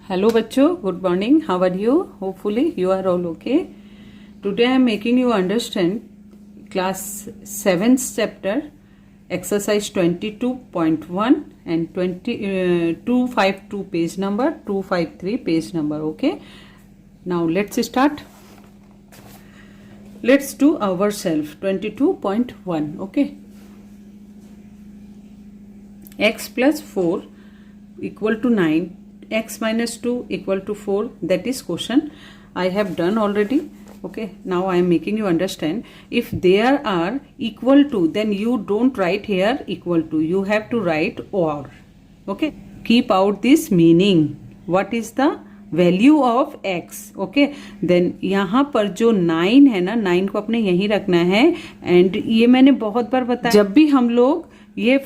Hello बच्चों, good morning. How are you? Hopefully you are all okay. Today I am making you understand class 7th chapter exercise 22.1 and 252 page number, 253 page number. Okay. Now let's start. Let's do ourselves 22.1. Okay. X plus 4 equal to 9. X minus 2 equal to 4, that is question I have done already. Okay, now I am making you understand. If there are equal to, then you don't write here equal to, you have to write or. Okay, keep out this meaning. What is the value of x. Okay, then यहाँ पर जो 9 है ना, 9 को अपने यहीं रखना है. एंड ये मैंने बहुत बार बताया, जब भी हम लोग ये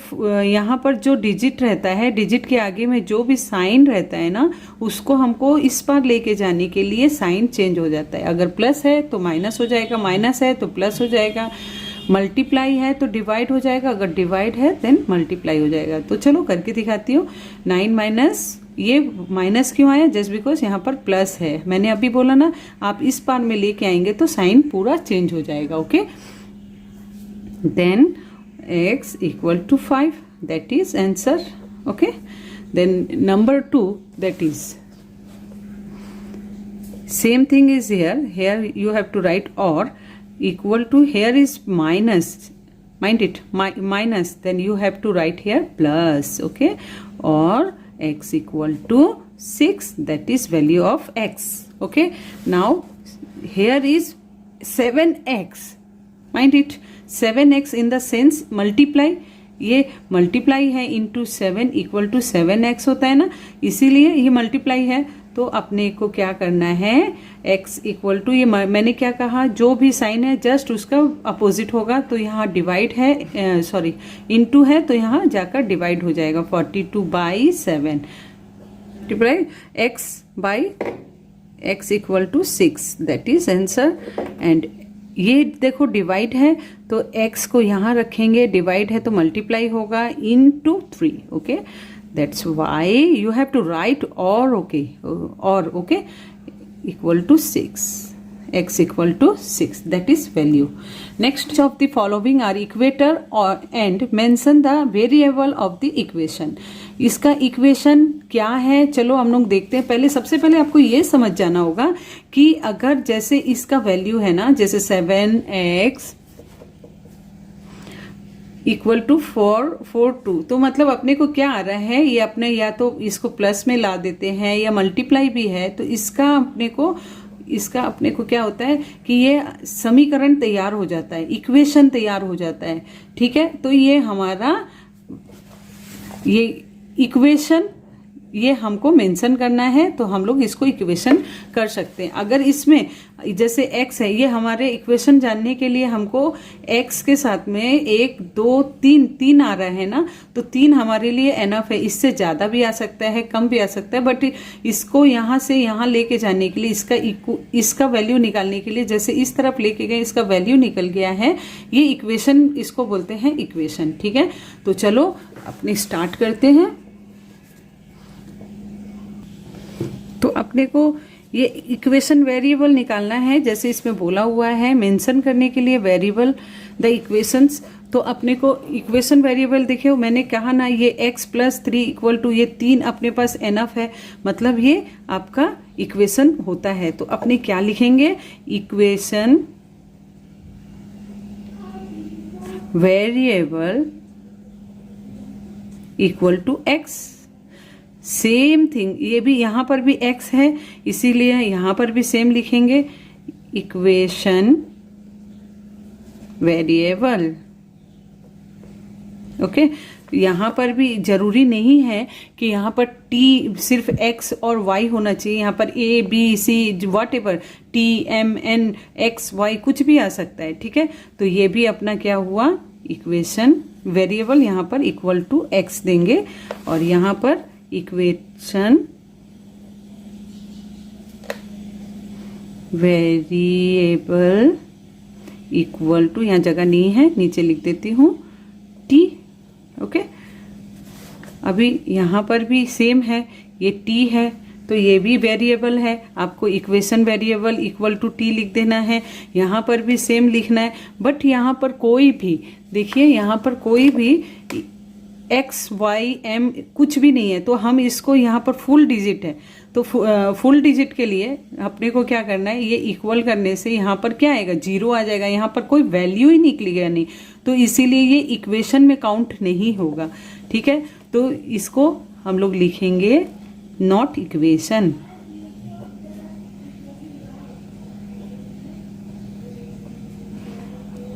यहाँ पर जो डिजिट रहता है, डिजिट के आगे में जो भी साइन रहता है ना, उसको हमको इस पार लेके जाने के लिए साइन चेंज हो जाता है. अगर प्लस है तो माइनस हो जाएगा, माइनस है तो प्लस हो जाएगा, मल्टीप्लाई है तो डिवाइड हो जाएगा, अगर डिवाइड है देन मल्टीप्लाई हो जाएगा. तो चलो करके दिखाती हूँ. 9 माइनस, ये माइनस क्यों आया? जस्ट बिकॉज यहाँ पर प्लस है. मैंने अभी बोला ना, आप इस पार में लेके आएंगे तो साइन पूरा चेंज हो जाएगा. Okay, then x equal to 5, that is answer. Okay, then number 2, that is same thing is here you have to write or equal to, here is minus, mind it, minus, then you have to write here plus. Okay, or x equal to 6, that is value of x. Okay, now here is 7x, mind it, 7x in the sense multiply, ये multiply है into 7 equal to 7x होता है ना, इसीलिए ये multiply है. तो अपने को क्या करना है, x इक्वल टू, ये मैंने क्या कहा, जो भी साइन है जस्ट उसका अपोजिट होगा. तो यहाँ डिवाइड है, सॉरी इंटू है, तो यहाँ जाकर डिवाइड हो जाएगा. 42/7 divide x by x equal to 6, that is answer. And ये देखो डिवाइड है तो x को यहाँ रखेंगे, डिवाइड है तो मल्टीप्लाई होगा into 3. Okay, that's why you have to write और. ओके, और okay, equal to 6, x equal to 6, that is value. Next of the following are equator or and mention the variable of the equation. इसका equation क्या है, चलो हम लोग देखते हैं. पहले सबसे पहले आपको ये समझ जाना होगा कि अगर जैसे इसका वैल्यू है ना, जैसे 7x इक्वल टू 442, तो मतलब अपने को क्या आ रहा है, ये अपने या तो इसको प्लस में ला देते हैं या मल्टीप्लाई भी है, तो इसका अपने को क्या होता है कि ये समीकरण तैयार हो जाता है, इक्वेशन तैयार हो जाता है. ठीक है, तो ये हमारा ये इक्वेशन, ये हमको मेंशन करना है, तो हम लोग इसको इक्वेशन कर सकते हैं. अगर इसमें जैसे x है, ये हमारे इक्वेशन जानने के लिए हमको x के साथ में 1 2 3 आ रहा है ना, तो 3 हमारे लिए एनफ है. इससे ज्यादा भी आ सकता है, कम भी आ सकता है, बट इसको यहाँ से यहाँ लेके जाने के लिए, इसका वैल्यू निकालने के लिए, जैसे इस तरफ लेके गए, इसका वैल्यू निकल गया है, ये इक्वेशन, इसको बोलते हैं इक्वेशन. ठीक है, तो चलो अपने स्टार्ट करते हैं. तो अपने को ये इक्वेशन वेरिएबल निकालना है, जैसे इसमें बोला हुआ है मेंशन करने के लिए वेरिएबल द इक्वेशंस. तो अपने को इक्वेशन वेरिएबल देखिए, मैंने कहा ना, ये x प्लस 3 इक्वल टू, ये 3 अपने पास एनफ है, मतलब ये आपका इक्वेशन होता है. तो अपने क्या लिखेंगे, equation variable equal to x. Same thing, ये भी यहाँ पर भी x है, इसीलिए यहाँ पर भी सेम लिखेंगे, इक्वेशन वेरिएबल. ओके, यहाँ पर भी जरूरी नहीं है कि यहाँ पर t सिर्फ x और y होना चाहिए, यहाँ पर a b c what ever, t m n x y कुछ भी आ सकता है. ठीक है, तो ये भी अपना क्या हुआ, इक्वेशन वेरिएबल, यहाँ पर इक्वल टू x देंगे, और यहाँ पर इक्वेशन वेरिएबल इक्वल टू, यहाँ जगह नहीं है, नीचे लिख देती हूँ t. ओके, अभी यहाँ पर भी सेम है, ये t है, तो ये भी वेरिएबल है, आपको equation variable equal to T लिख देना है। यहाँ पर भी सेम लिखना है, बट यहाँ पर कोई भी देखिए, यहाँ पर कोई भी एक्स वाई एम कुछ भी नहीं है, तो हम इसको यहाँ पर फुल डिजिट है, तो फुल डिजिट के लिए अपने को क्या करना है, ये इक्वल करने से यहाँ पर क्या आएगा, 0 आ जाएगा, यहाँ पर कोई वैल्यू ही निकलेगा नहीं, तो इसीलिए ये इक्वेशन में काउंट नहीं होगा। ठीक है, तो इसको हम लोग लिखेंगे not equation.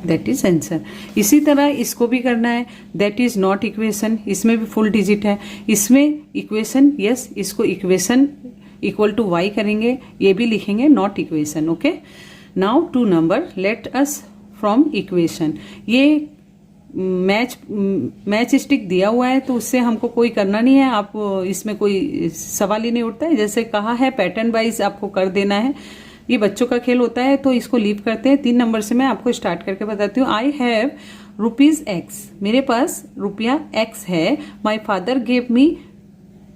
That is answer. इसी तरह इसको भी करना है, दैट इज नॉट इक्वेशन, इसमें भी फुल डिजिट है, इसमें इक्वेशन यस, इसको इक्वेशन इक्वल टू वाई करेंगे, ये भी लिखेंगे not equation. Okay, now 2 number, let us from equation. ये मैच स्टिक दिया हुआ है, तो उससे हमको कोई करना नहीं है, आप इसमें कोई सवाल ही नहीं उठता है, जैसे कहा है पैटर्न वाइज आपको कर देना है। ये बच्चों का खेल होता है, तो इसको लीव करते हैं। 3 नंबर से मैं आपको स्टार्ट करके बताती हूँ। आई हैव ₹X, मेरे पास रुपया X है। माई फादर गेव मी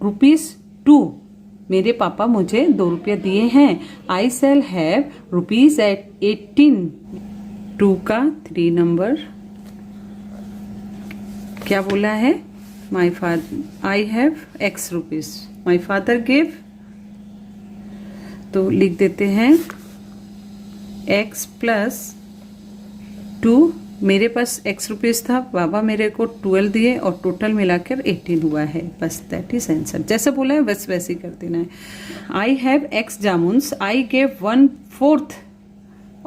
₹2, मेरे पापा मुझे 2 रुपया दिए हैं। आई शैल हैव ₹18, 2 का 3 नंबर क्या बोला है, my father I have X rupees, my father gave, तो लिख देते हैं X प्लस 2, मेरे पास X रुपीज था, बाबा मेरे को 12 दिए और टोटल मिलाकर 18 हुआ है, बस दैट इज आंसर। जैसे बोला है बस वैसे ही कर देना है। I have X jamuns, I gave 1/4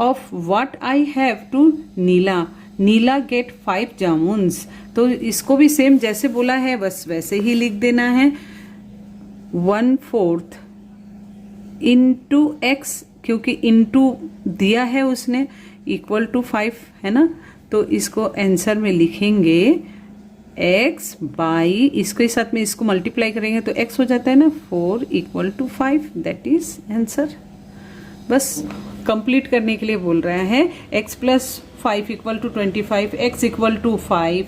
of what I have to Neela, Neela get 5 jamuns, तो इसको भी सेम जैसे बोला है बस वैसे ही लिख देना है। 1/4 इंटू X, क्योंकि इंटू दिया है उसने, इक्वल टू 5 है ना, तो इसको आंसर में लिखेंगे X बाई, इसके साथ में इसको मल्टीप्लाई करेंगे तो X हो जाता है ना 4 equal to 5, that is answer. बस कंप्लीट करने के लिए बोल रहा है। X plus 5 equal to 25, X equal to 5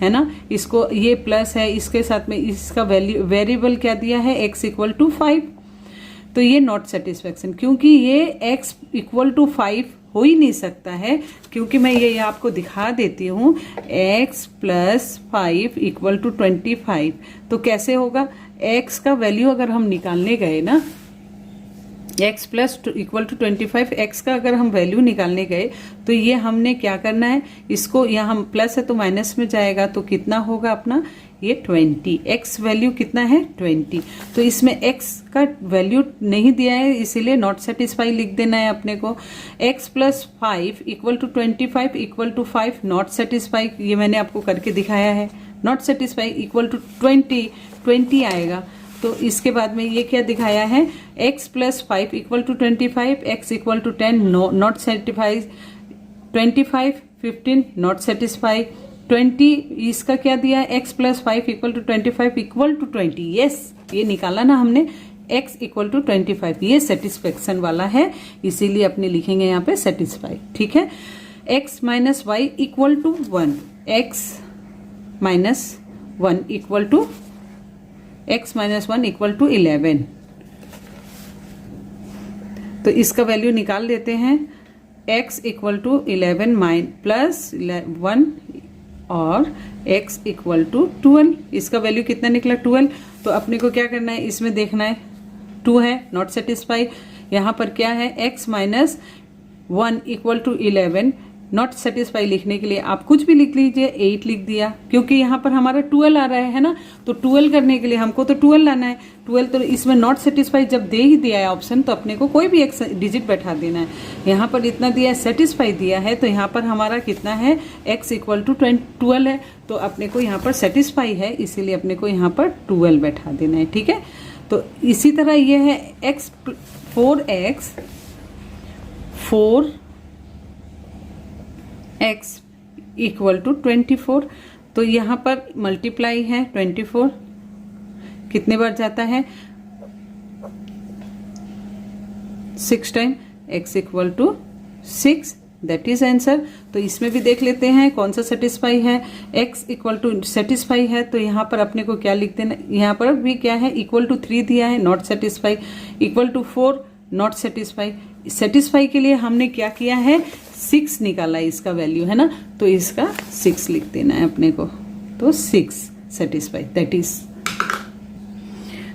है ना, इसको ये प्लस है, इसके साथ में इसका वैल्यू वेरिएबल क्या दिया है, X इक्वल टू 5, तो ये नॉट सेटिस्फैक्शन, क्योंकि ये X इक्वल टू 5 हो ही नहीं सकता है, क्योंकि मैं ये आपको दिखा देती हूँ। X प्लस 5 इक्वल टू 25, तो कैसे होगा, X का वैल्यू अगर हम निकालने गए ना, X plus equal to 25, X का अगर हम वैल्यू निकालने गए तो ये हमने क्या करना है, इसको यहाँ हम प्लस है तो माइनस में जाएगा, तो कितना होगा अपना ये 20, X वैल्यू कितना है 20, तो इसमें X का वैल्यू नहीं दिया है, इसीलिए नॉट सेटिस्फाई लिख देना है अपने को। X plus 5 equal to 25 equal to 5, not satisfy, ये मैंने आपको करके दिखाया है, नॉट सेटिस्फाई इक्वल टू 20 आएगा। तो इसके बाद में ये क्या दिखाया है, X plus 5 equal to 25, X equal to 10, not satisfy, 25 15 not satisfy, 20 इसका क्या दिया है, X plus 5 equal to 25 equal to 20, yes ये निकाला ना हमने, X इक्वल टू 25, ये सेटिस्फेक्शन वाला है, इसीलिए अपने लिखेंगे यहाँ पे सेटिस्फाई। ठीक है, X minus Y equal to 1, X minus 1 equal to X minus 1 equal to 11, तो इसका वैल्यू निकाल देते हैं। X इक्वल टू 11 प्लस 1 और X इक्वल टू 12, इसका वैल्यू कितना निकला 12, तो अपने को क्या करना है, इसमें देखना है 2 है नॉट सेटिस्फाई, यहाँ पर क्या है X minus 1 equal to 11, not satisfy लिखने के लिए आप कुछ भी लिख लीजिए, 8 लिख दिया, क्योंकि यहाँ पर हमारा 12 आ रहा है ना, तो 12 करने के लिए हमको तो 12 लाना है, 12 तो इसमें नॉट सेटिस्फाई जब दे ही दिया है ऑप्शन, तो अपने को कोई भी एक डिजिट बैठा देना है। यहाँ पर इतना दिया है, सेटिस्फाई दिया है, तो यहाँ पर हमारा कितना है, X इक्वल टू 12 है, तो अपने को यहाँ पर सेटिस्फाई है, इसीलिए अपने को यहाँ पर 12 बैठा देना है। ठीक है, तो इसी तरह ये है X 4X इक्वल टू 24, तो यहाँ पर मल्टीप्लाई है 24 कितने बार जाता है, 6 time, X equal to 6, that is answer. तो इसमें भी देख लेते हैं कौन सा सेटिस्फाई है। x इक्वल टू सेटिस्फाई है तो यहाँ पर अपने को क्या लिख देना, यहाँ पर भी क्या है इक्वल टू 3 दिया है, not satisfy, equal to 4 not satisfy. Satisfy के लिए हमने क्या किया है 6 निकाला है इसका वैल्यू, है ना, तो इसका 6 लिख देना है अपने को, तो 6 satisfy, that is.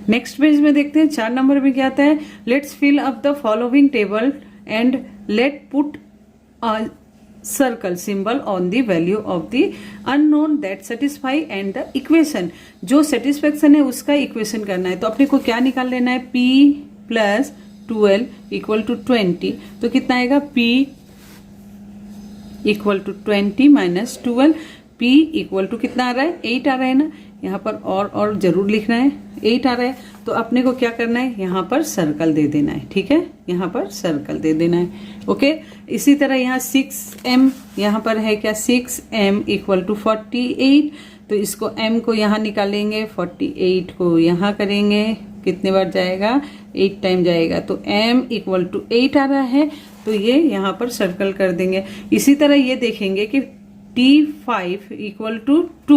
Next page में देखते हैं 4 नंबर में क्या आता है, let's fill up the following table and let put a circle symbol on the value of the unknown that satisfy and the equation. जो सेटिस्फेक्शन है उसका इक्वेशन करना है, तो अपने को क्या निकाल लेना है, p प्लस 12 इक्वल टू 20, तो कितना आएगा p equal to 20 minus 12, p equal to कितना आ रहा है 8 आ रहा है ना, यहाँ पर और जरूर लिखना है, 8 आ रहा है, तो अपने को क्या करना है यहाँ पर सर्कल दे देना है, ठीक है, यहाँ पर सर्कल दे देना है, ओके। इसी तरह यहाँ 6m, यहाँ पर है क्या 6m इक्वल टू 48, तो इसको m को यहाँ निकालेंगे, 48 को यहाँ करेंगे, कितने बार जाएगा 8 टाइम जाएगा, तो m इक्वल टू 8 आ रहा है, तो ये यहाँ पर सर्कल कर देंगे। इसी तरह ये देखेंगे कि T5 इक्वल टू 2,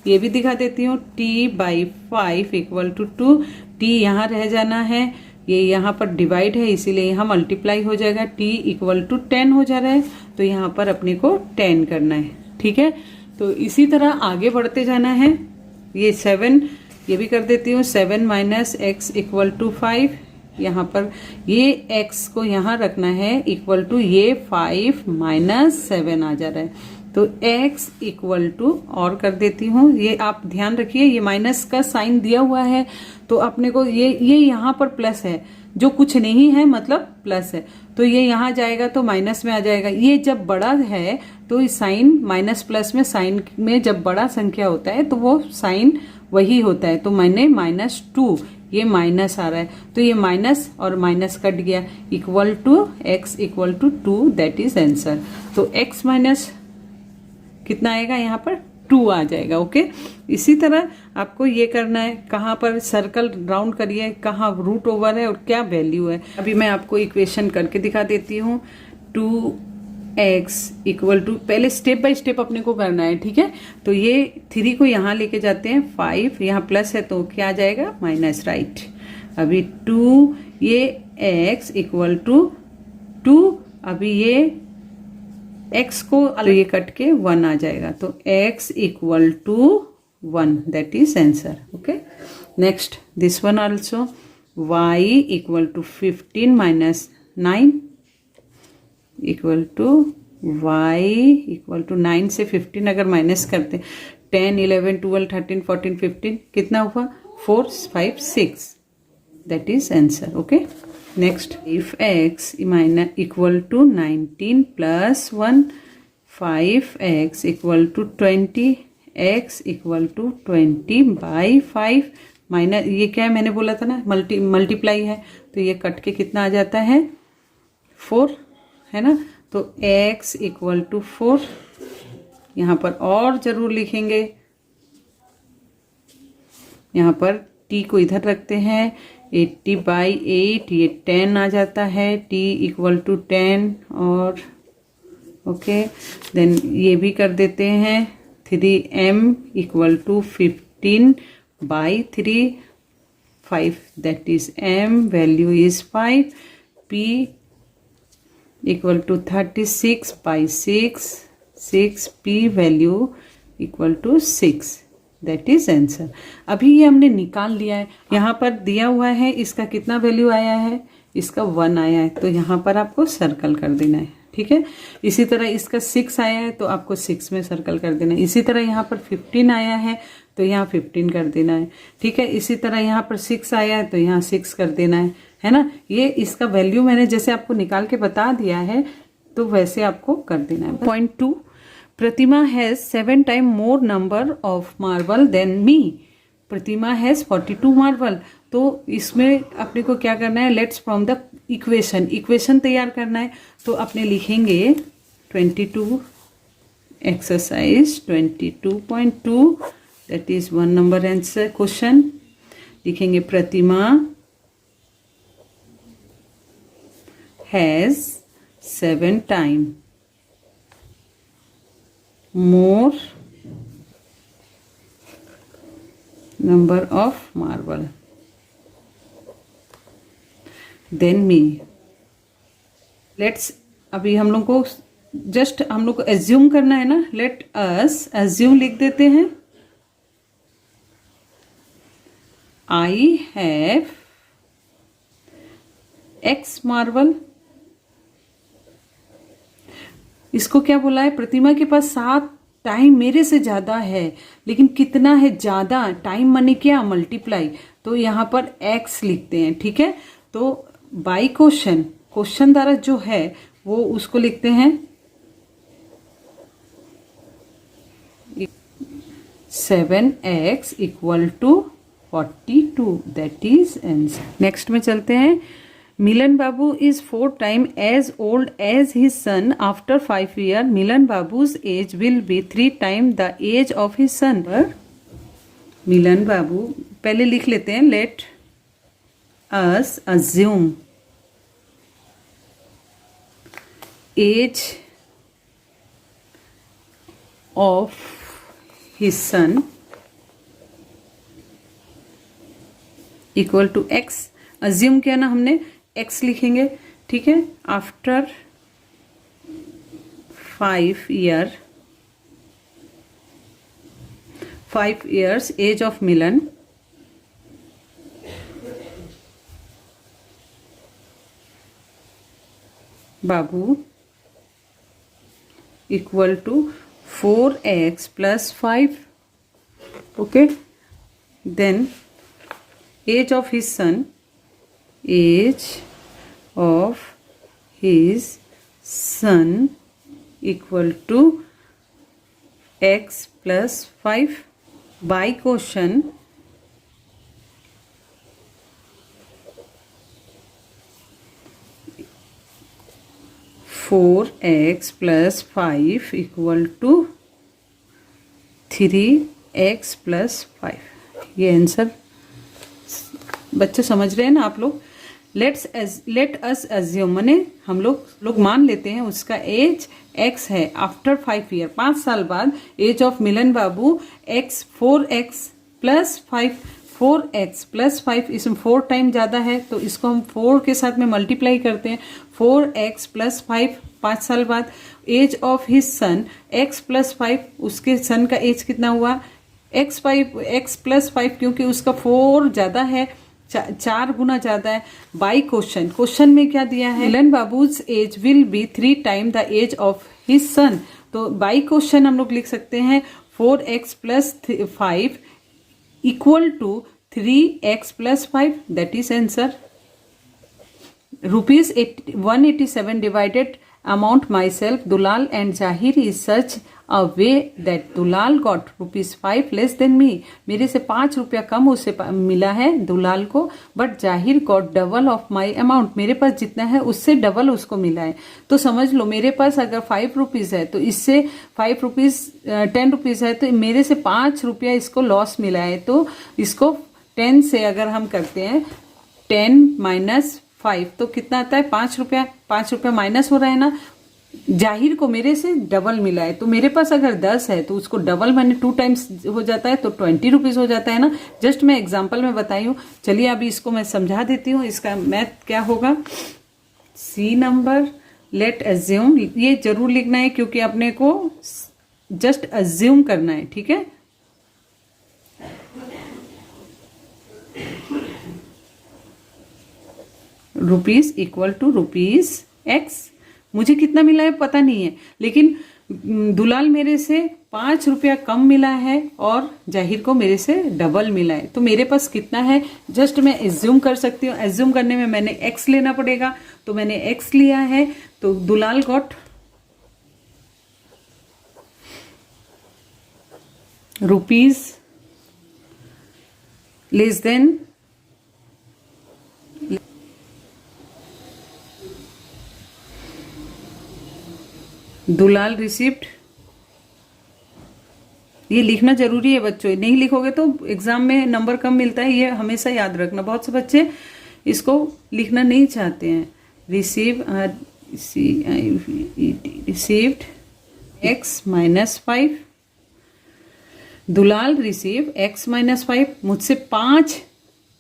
ये भी दिखा देती हूँ, T/5 इक्वल टू 2, T यहाँ रह जाना है, ये यहाँ पर डिवाइड है इसीलिए यहाँ मल्टीप्लाई हो जाएगा, T इक्वल टू 10 हो जा रहा है, तो यहाँ पर अपने को 10 करना है, ठीक है। तो इसी तरह आगे बढ़ते जाना है, ये 7 ये भी कर देती हूँ, 7 माइनस एक्स इक्वल टू 5, यहाँ पर ये x को यहाँ रखना है इक्वल टू ये 5 माइनस 7 आ जा रहा है, तो x इक्वल टू और कर देती हूँ, ये आप ध्यान रखिए ये माइनस का साइन दिया हुआ है, तो अपने को ये यहाँ पर प्लस है, जो कुछ नहीं है मतलब प्लस है, तो ये यहाँ जाएगा तो माइनस में आ जाएगा। ये जब बड़ा है तो साइन माइनस प्लस में, साइन में जब बड़ा संख्या होता है तो वो साइन वही होता है, तो मैंने -2, ये माइनस आ रहा है, तो ये माइनस और माइनस कट गया, equal to x equal to 2, that is answer. तो x माइनस कितना आएगा यहाँ पर 2 आ जाएगा, ओके। इसी तरह आपको ये करना है, कहाँ पर सर्कल राउंड करिए, कहाँ रूट ओवर है और क्या वैल्यू है। अभी मैं आपको इक्वेशन करके दिखा देती हूँ। 2x इक्वल टू, पहले स्टेप बाय स्टेप अपने को करना है, ठीक है। तो ये 3 को यहाँ लेके जाते हैं, 5 यहाँ प्लस है तो क्या आ जाएगा माइनस, राइट। अभी 2 ये x इक्वल टू 2, अभी ये x को तो ये कट के 1 आ जाएगा, तो x equal to 1, that is answer, okay. Next this one also, y equal to 15 minus 9 equal to y equal to 9 से 15 अगर माइनस करते 10 11 12 13 14 15 कितना हुआ 4 5 6, that is answer, okay. Next if x equal to 19 plus 1, 5x equal to 20, x equal to 20/5 minus, ये क्या है मैंने बोला था ना मल्टीप्लाई है, तो ये कट के कितना आ जाता है 4, है ना, तो x इक्वल टू 4, यहाँ पर और जरूर लिखेंगे, यहाँ पर t को इधर रखते हैं, 80/8 ये 10 आ जाता है, t इक्वल टू 10, और ओके देन ये भी कर देते हैं, 3m equal to 15/3, 5 that is m, value is 5, p equal to 36/6, 6p value equal to 6, that is answer. अभी ये हमने निकाल लिया है, यहाँ पर दिया हुआ है इसका कितना वैल्यू आया है, इसका 1 आया है, तो यहाँ पर आपको सर्कल कर देना है, ठीक है। इसी तरह इसका 6 आया है तो आपको 6 में सर्कल कर देना है। इसी तरह यहाँ पर 15 आया है तो यहाँ 15 कर देना है, ठीक है। इसी तरह यहाँ पर 6 आया है तो यहाँ 6 कर देना है ना। ये इसका वैल्यू मैंने जैसे आपको निकाल के बता दिया है तो वैसे आपको कर देना है। Point 2, Pratima has 7 time more number of marble than me, Pratima has 42 marble, तो इसमें अपने को क्या करना है, लेट्स फ्रॉम द इक्वेशन तैयार करना है, तो अपने लिखेंगे 22 exercise 22.2, that is 1 number answer question. लिखेंगे Pratima has 7 time more number of marble than me. Let's, अभी हम लोग को जस्ट हम लोग को एज्यूम करना है ना, लेट अस एज्यूम लिख देते हैं। I have x marble. इसको क्या बोला है, प्रतिमा के पास 7 टाइम मेरे से ज्यादा है, लेकिन कितना है ज्यादा, टाइम माने क्या, मल्टीप्लाई, तो यहां पर एक्स लिखते हैं, ठीक है। तो बाई क्वेश्चन, क्वेश्चन द्वारा जो है वो उसको लिखते हैं 7x equal to 42, that is answer. Next में चलते हैं। Milan Babu is 4 time age old age his son after 5 year. Milan Babu's age will be 3 time the age of his son. Milan Babu, पहले लिख लेते हैं, let us assume age of his son equal to X. Assume किया ना हमने, एक्स लिखेंगे, ठीक है। After 5 years age of Milan Babu equal to 4x plus 5, okay, then age of his son equal to x plus 5 by quotient 4x plus 5 equal to 3x plus 5। ये answer बच्चे समझ रहे हैं ना आप लोग। लेट अस एज्यूम, माने हम लोग मान लेते हैं उसका एज x है आफ्टर 5 ईयर, 5 साल बाद age of Milan Babu x 4x plus 5, 4x plus 5, इसमें 4 टाइम ज्यादा है तो इसको हम 4 के साथ में मल्टीप्लाई करते हैं। 4x प्लस 5 5 साल बाद age of his son x plus 5, उसके सन का एज कितना हुआ, x प्लस 5, क्योंकि उसका 4 ज्यादा है, 4 गुना ज्यादा है। बाई क्वेश्चन में क्या दिया है, Milan Babu's age will be 3 time the age of his son. तो बाई क्वेश्चन हम लोग लिख सकते हैं 4x plus 5 equal to 3x plus 5, that is answer. Rupees 187 divided amount myself, Dulal and Zahir is such a way that Dulal got ₹5 less than me। मेरे से 5 रुपया कम उसे मिला है दुलाल को, बट जाहिर got double of my amount, मेरे पास जितना है उससे डबल उसको मिला है। तो समझ लो मेरे पास अगर 5 रुपीज है तो इससे 5 रुपीज 10 रुपीज है तो मेरे से 5 रुपया इसको लॉस मिला है। तो इसको 10 से अगर हम करते हैं 10 माइनस 5 तो कितना आता है, 5 रुपया, 5 रुपया माइनस हो रहा है ना। जाहिर को मेरे से डबल मिला है, तो मेरे पास अगर 10 है तो उसको डबल मैंने 2 टाइम्स हो जाता है तो 20 रुपीज हो जाता है ना। जस्ट मैं एग्जांपल में बताई हूँ। चलिए अभी इसको मैं समझा देती हूँ, इसका मैथ क्या होगा। सी नंबर, लेट अज्यूम, ये जरूर लिखना है क्योंकि अपने को जस्ट अज्यूम करना है, ठीक है। Rupees equal to rupees x, मुझे कितना मिला है पता नहीं है, लेकिन दुलाल मेरे से 5 रुपया कम मिला है और जाहिर को मेरे से डबल मिला है। तो मेरे पास कितना है जस्ट मैं एज्यूम कर सकती हूँ। एज्यूम करने में मैंने एक्स लेना पड़ेगा, तो मैंने एक्स लिया है। तो Dulal got rupees less than, Dulal receipt. ये लिखना जरूरी है बच्चों, नहीं लिखोगे तो एग्जाम में नंबर कम मिलता है, ये हमेशा याद रखना। बहुत से बच्चे इसको लिखना नहीं चाहते हैं। Received x minus 5. Dulal receive x minus 5. मुझसे 5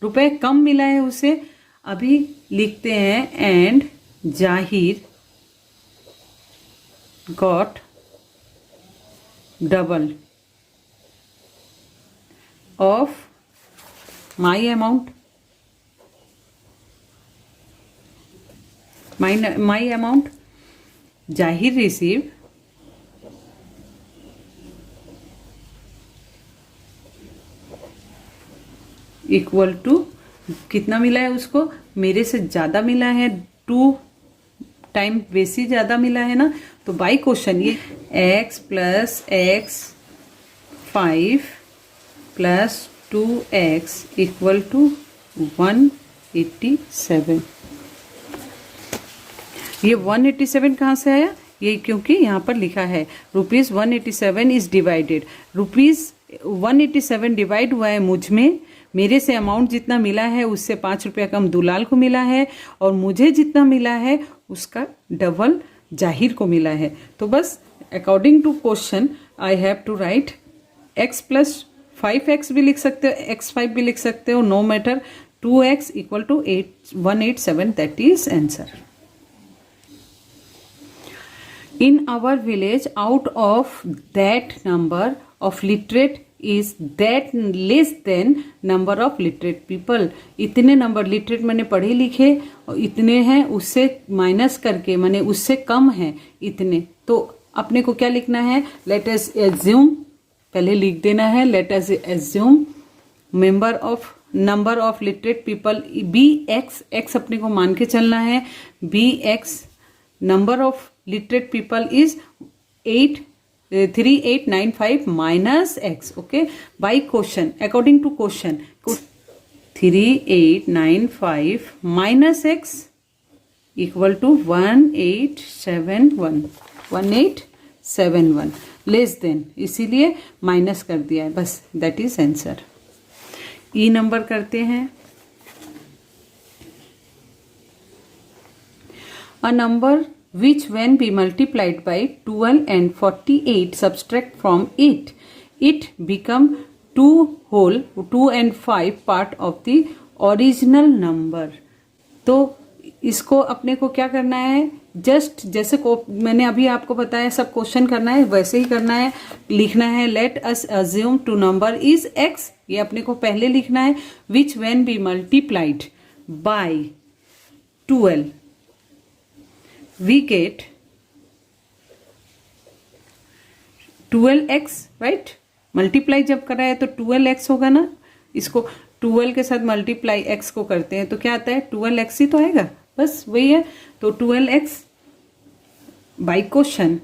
रुपए कम मिला है उसे. अभी लिखते हैं एंड जाहिर got double of my amount. My amount. जाहिर रिसीव इक्वल टू कितना मिला है उसको, मेरे से ज्यादा मिला है, 2 टाइम वैसी ज्यादा मिला है ना. तो बाई क्वेश्चन ये x plus x 5 plus 2x equal to 187. ये 187 कहाँ से आया? ये क्योंकि यहाँ पर लिखा है ₹187 इज डिवाइडेड. ₹187 डिवाइड हुआ है मुझ में. मेरे से अमाउंट जितना मिला है उससे 5 रुपया कम दुलाल को मिला है, और मुझे जितना मिला है उसका डबल जाहिर को मिला है. तो बस according to question I have to write x plus 5x भी लिख सकते हो, x5 भी लिख सकते हो, no matter. 2x equal to 187. That is answer. In our village, out of that number of literate is that less than number of literate people. इतने number literate मैंने पढ़े लिखे और इतने हैं, उससे माइनस करके मैंने उससे कम है इतने. तो अपने को क्या लिखना है? लेट अस एज्यूम, पहले लिख देना है let us assume number of literate people be x अपने को मान के चलना है. Be x number of literate people is 3895 minus x. Okay, by question, according to question, 3895 minus x equal to 1871 less than, इसीलिए माइनस कर दिया है बस. That is answer. E number करते हैं. A number which when be multiplied by 12 and 48 subtract from it become 2 and 5 part of the original number. तो इसको अपने को क्या करना है? जस्ट जैसे मैंने अभी आपको बताया सब क्वेश्चन करना है वैसे ही करना है. लिखना है let us assume to number is x. ये अपने को पहले लिखना है. which when be multiplied by 12 we get 12x, right. Multiply जब करा है तो 12x होगा ना. इसको 12 के साथ मल्टीप्लाई x को करते हैं तो क्या आता है? 12x ही तो आएगा, बस वही है. तो 12x by question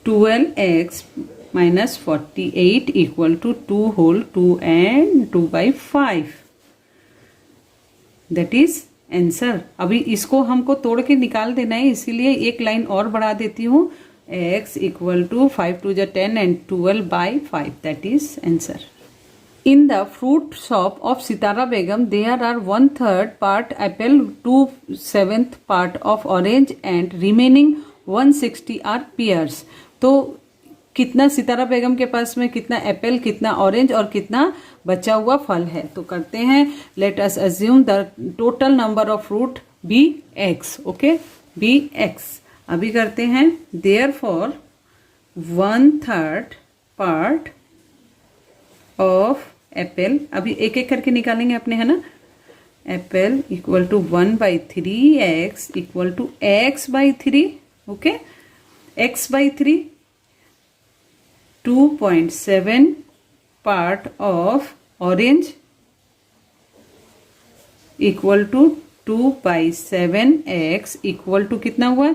12x minus 48 equal to 2 whole 2 and 2 by 5. That is answer. अभी इसको हमको तोड़ के निकाल देना है, इसीलिए एक लाइन और बढ़ा देती हूँ. x equal to 5 2 10 and 12 by 5. That is answer. In the fruit shop of Sitara Begum there are 1/3 part apple, 2/7 part of orange and remaining 160 are pears. तो कितना सितारा बेगम के पास में कितना एप्पल, कितना ऑरेंज और कितना बचा हुआ फल है? तो करते हैं let us assume the total number of fruit be x. Okay, be x. अभी करते हैं देयरफॉर 1/3 पार्ट ऑफ एप्पल. अभी एक एक करके निकालेंगे अपने, है ना. Apple equal to 1/3 x equal to x by 3. Okay, x by 3. 2.7 part of orange equal to 2/7x equal to कितना हुआ?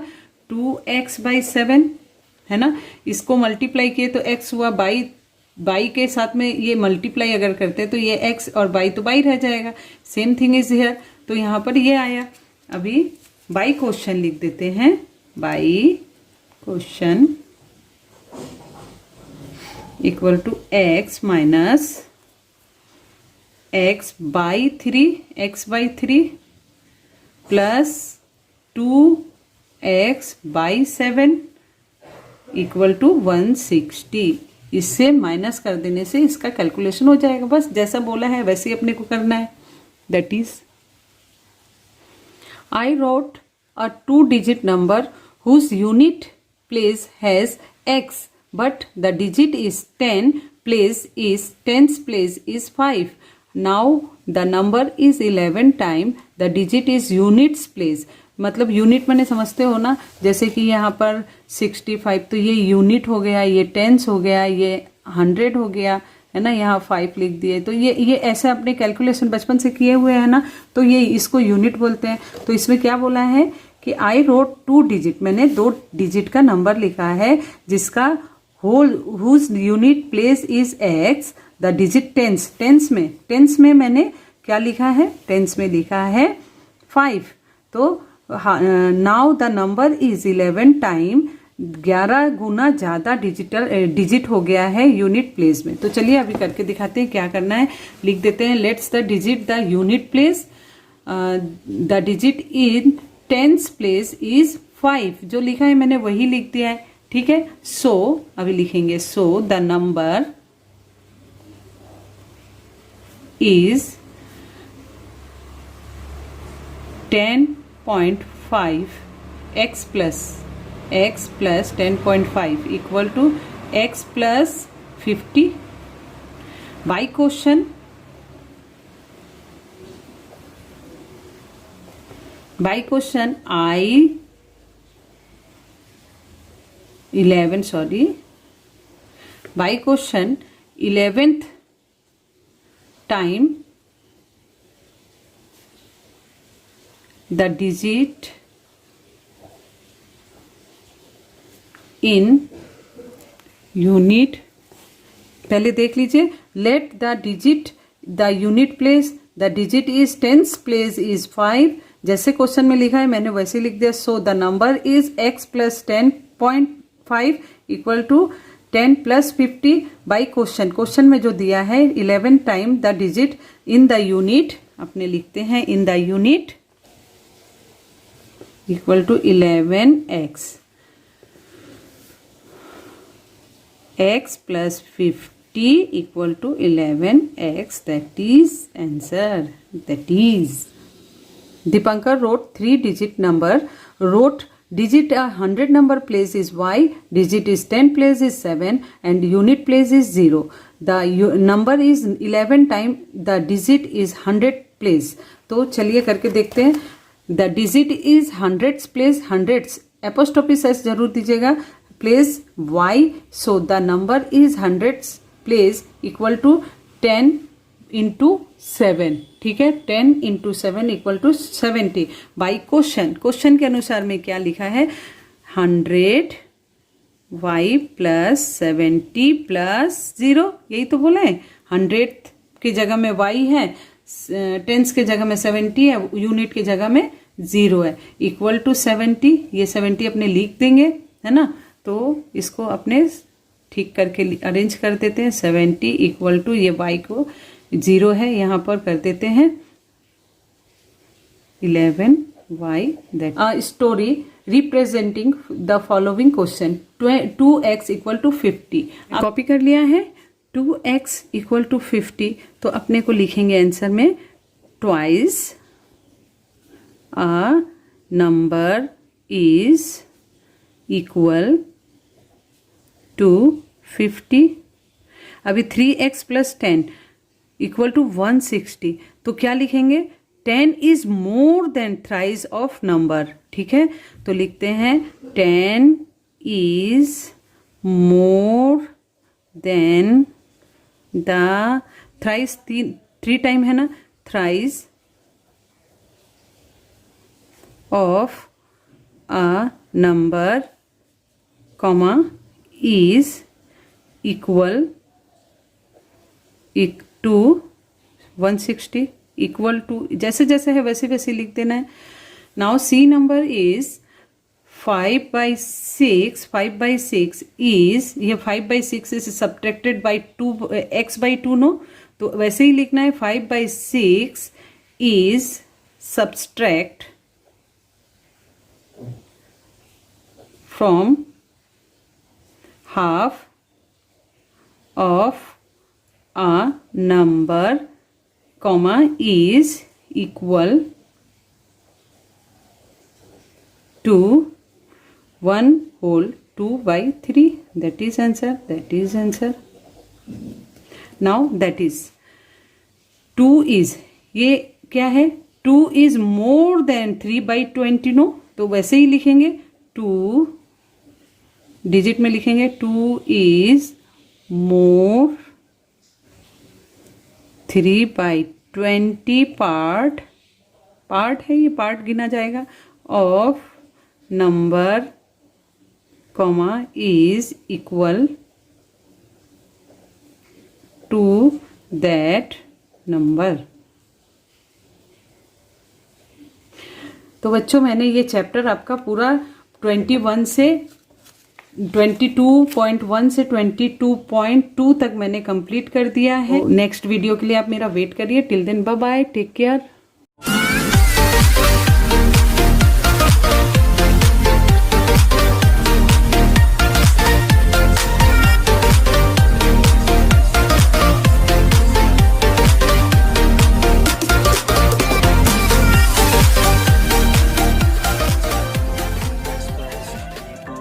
2x/7, है ना. इसको मल्टीप्लाई किए तो x हुआ. बाई के साथ में ये मल्टीप्लाई अगर करते तो ये x और बाई तो बाई रह जाएगा. Same thing is here. तो यहाँ पर ये आया. अभी बाई क्वेश्चन लिख देते हैं. By question equal to x minus x/3 plus 2x/7 equal to 160। इससे माइनस कर देने से इसका कैलकुलेशन हो जाएगा। बस जैसा बोला है वैसे ही अपने को करना है। That is I wrote a 2-digit number whose unit place has x but the digit is 10's place is 5. Now the number is 11 time the digit is units place. मतलब यूनिट मैंने समझते हो ना, जैसे कि यहाँ पर 65 तो ये यूनिट हो गया, ये टेंस हो गया, ये 100 हो गया, है ना। यहाँ 5 लिख दिए तो ये ऐसे अपने कैलकुलेशन बचपन से किए हुए हैं ना, तो ये इसको यूनिट बोलते हैं। तो इसमें क्या बोला है कि आई रोट 2 डिजिट, मैंने 2 डिजिट का नंबर लिखा है जिसका whose unit place is x, the digit tens में मैंने क्या लिखा है, टेंस में लिखा है 5। तो now the number is 11 time, 11 गुना ज्यादा डिजिट हो गया है यूनिट प्लेस में। तो चलिए अभी करके दिखाते हैं क्या करना है। लिख देते हैं let's the digit the unit place, the digit in tens place is 5। जो लिखा है मैंने वही लिख दिया है, ठीक है। सो अभी लिखेंगे सो the number is 10.5 x plus 10.5 equal to x plus 50 by question I 11 by question 11th time the digit in unit, पहले देख लीजिए, let the digit the unit place the digit is tens place is 5। जैसे question में लिखा है मैंने वैसे लिख दिया। So the number is x plus 10.5 equal to 10 plus 50 by question में जो दिया है 11 time the digit in the unit, अपने लिखते हैं in the unit equal to 11x, x plus 50 equal to 11x, that is answer. That is Dipankar wrote 3-digit number, wrote digit 100 number place is y, digit is 10 place is 7 and unit place is 0. The number is 11 time the digit is 100 place. तो चलिए करके देखते हैं। The digit is hundreds place, hundreds apostrophe s जरूर दीजिएगा, place y, so the number is hundreds place equal to 10 into 7, ठीक है। 10 into 7 equal to 70 by question के अनुसार में क्या लिखा है, 100 y plus 70 plus 0, यही तो बोला है। 100 की जगह में y है, टेंस के जगह में 70 है, यूनिट की जगह में 0 है, इक्वल टू 70। ये 70 अपने लिख देंगे, है ना। तो इसको अपने ठीक करके अरेंज कर देते हैं। 70 इक्वल टू ये y को 0 है, यहाँ पर कर देते हैं 11y। That story representing the following question, 2x equal to 50। Copy कर लिया है 2x इक्वल टू 50, तो अपने को लिखेंगे आंसर में twice a number is equal to 50। अभी 3x प्लस 10 इक्वल टू 160, तो क्या लिखेंगे, 10 is more than thrice of number, ठीक है। तो लिखते हैं 10 is more than the thrice, 3 time है ना, thrice of a number comma is equal to 160 equal to, जैसे जैसे है वैसे वैसे लिख देना है। Now see number is 5/6, 5/6 is, ये 5/6 is subtracted by 2 x/2 no, तो वैसे ही लिखना है 5/6 is subtract from half of a number comma is equal to 1 whole 2 by 3. That is answer. That is answer. Now that is 2 is, ये क्या है, 2 is more than 3 by 20 no, तो वैसे ही लिखेंगे 2 डिजिट में लिखेंगे 2 is more 3 by 20 पार्ट है, ये पार्ट गिना जाएगा of number comma is equal to that number. तो बच्चों मैंने ये चैप्टर आपका पूरा 22.1 से 22.2 तक मैंने कंप्लीट कर दिया है। नेक्स्ट वीडियो के लिए आप मेरा वेट करिए। Till then bye bye, take care.